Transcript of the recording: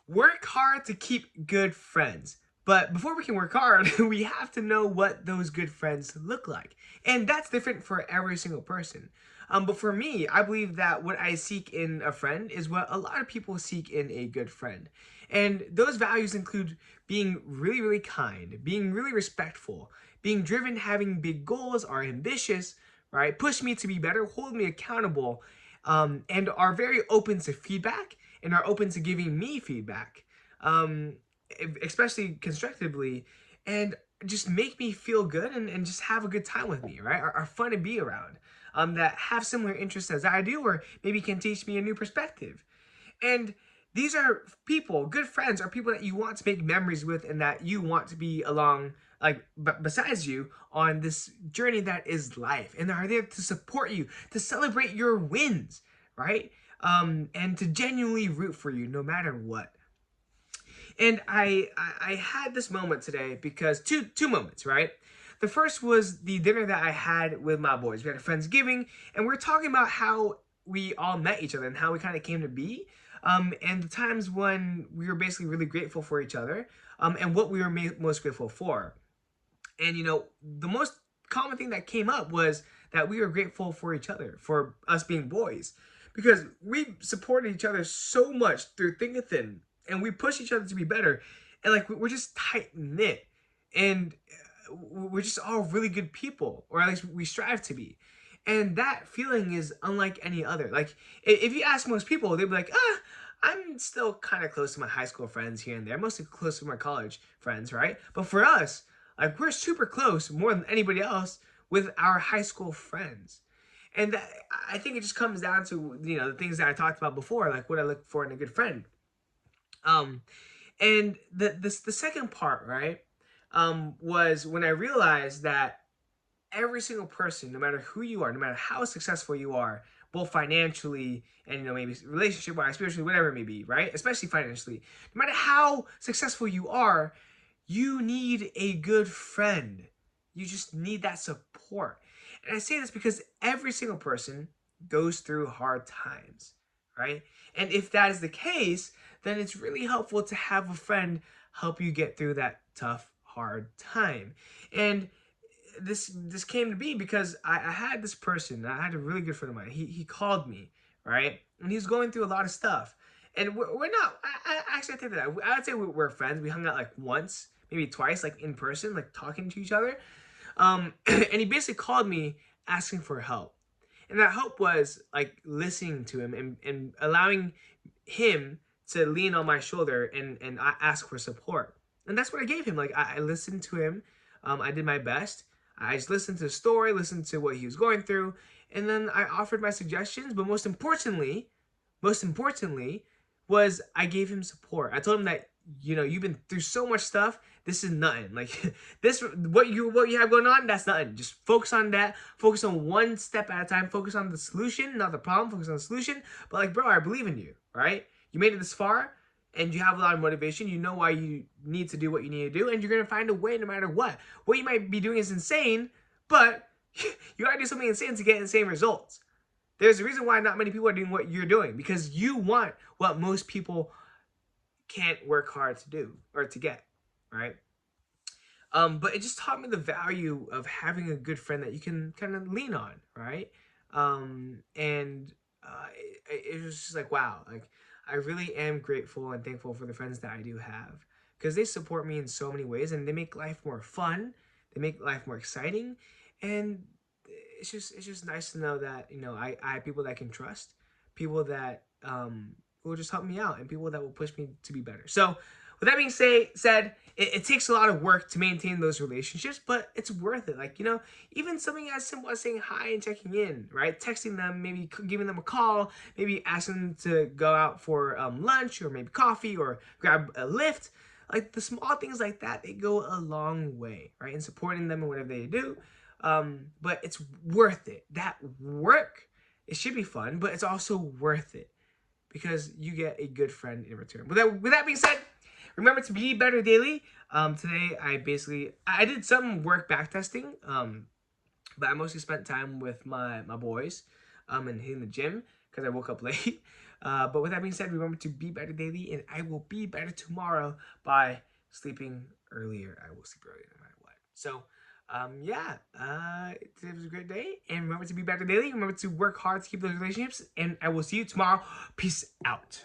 Work hard to keep good friends. But before we can work hard, we have to know what those good friends look like. And that's different for every single person. But for me, I believe that what I seek in a friend is what a lot of people seek in a good friend. And those values include being really, really kind, being really respectful, being driven, having big goals, are ambitious, right? Push me to be better, hold me accountable, and are very open to feedback and are open to giving me feedback, um, especially constructively, and just make me feel good and just have a good time with me, right? Are fun to be around, that have similar interests as I do, or maybe can teach me a new perspective. And these are people, good friends are people that you want to make memories with and that you want to be along, like, besides you on this journey that is life. And they're there to support you, to celebrate your wins, right? And to genuinely root for you no matter what. And I had this moment today because two moments, right? The first was the dinner that I had with my boys. We had a Friendsgiving, and we are talking about how we all met each other and how we kind of came to be, and the times when we were basically really grateful for each other, and what we were most grateful for. And the most common thing that came up was that we were grateful for each other, for us being boys, because we supported each other so much through thick and thin, and we push each other to be better, and like we're just tight knit, and we're just all really good people, or at least we strive to be. And that feeling is unlike any other. Like, if you ask most people, they'd be like, I'm still kind of close to my high school friends here and there, mostly close to my college friends, right? But for us, like, we're super close, more than anybody else, with our high school friends. And that, I think it just comes down to, the things that I talked about before, like what I look for in a good friend. Um, and the second part, right, was when I realized that every single person, no matter who you are, no matter how successful you are, both financially and maybe relationship wise, spiritually, whatever it may be, right? Especially financially, no matter how successful you are, you need a good friend. You just need that support. And I say this because every single person goes through hard times, right? And if that is the case, then it's really helpful to have a friend help you get through that tough, hard time. And this came to be because I had this person. I had a really good friend of mine. He called me, right, and he's going through a lot of stuff. And we're not. I actually think that I would say we're friends. We hung out like once, maybe twice, like in person, like talking to each other. And he basically called me asking for help, and that help was like listening to him and allowing him to lean on my shoulder and I ask for support. And that's what I gave him. Like, I listened to him. I did my best. I just listened to the story, listened to what he was going through, and then I offered my suggestions. But most importantly, was I gave him support. I told him that you've been through so much stuff. This is nothing. Like, this, what you have going on, that's nothing. Just focus on that. Focus on one step at a time. Focus on the solution, not the problem. Focus on the solution. But like, bro, I believe in you. Right? You made it this far, and you have a lot of motivation. You know why you need to do what you need to do, and you're gonna find a way no matter what. What you might be doing is insane, but you gotta do something insane to get insane results. There's a reason why not many people are doing what you're doing, because you want what most people can't work hard to do or to get, right? But it just taught me the value of having a good friend that you can kind of lean on, right? And it was just like, wow, like, I really am grateful and thankful for the friends that I do have, because they support me in so many ways and they make life more fun, they make life more exciting, and it's just nice to know that I have people that I can trust, people that will just help me out, and people that will push me to be better. So with that being said, it takes a lot of work to maintain those relationships, but it's worth it. Like, even something as simple as saying hi and checking in, right? Texting them, maybe giving them a call, maybe asking them to go out for lunch or maybe coffee or grab a lift. Like, the small things like that, they go a long way, right? In supporting them in whatever they do. But it's worth it. That work, it should be fun, but it's also worth it because you get a good friend in return. With that being said, remember to be better daily. Today I did some work back testing, but I mostly spent time with my boys, and hitting the gym because I woke up late. But with that being said, remember to be better daily, and I will be better tomorrow by sleeping earlier. I will sleep earlier no matter what. So, yeah, today was a great day, and remember to be better daily. Remember to work hard to keep those relationships, and I will see you tomorrow. Peace out.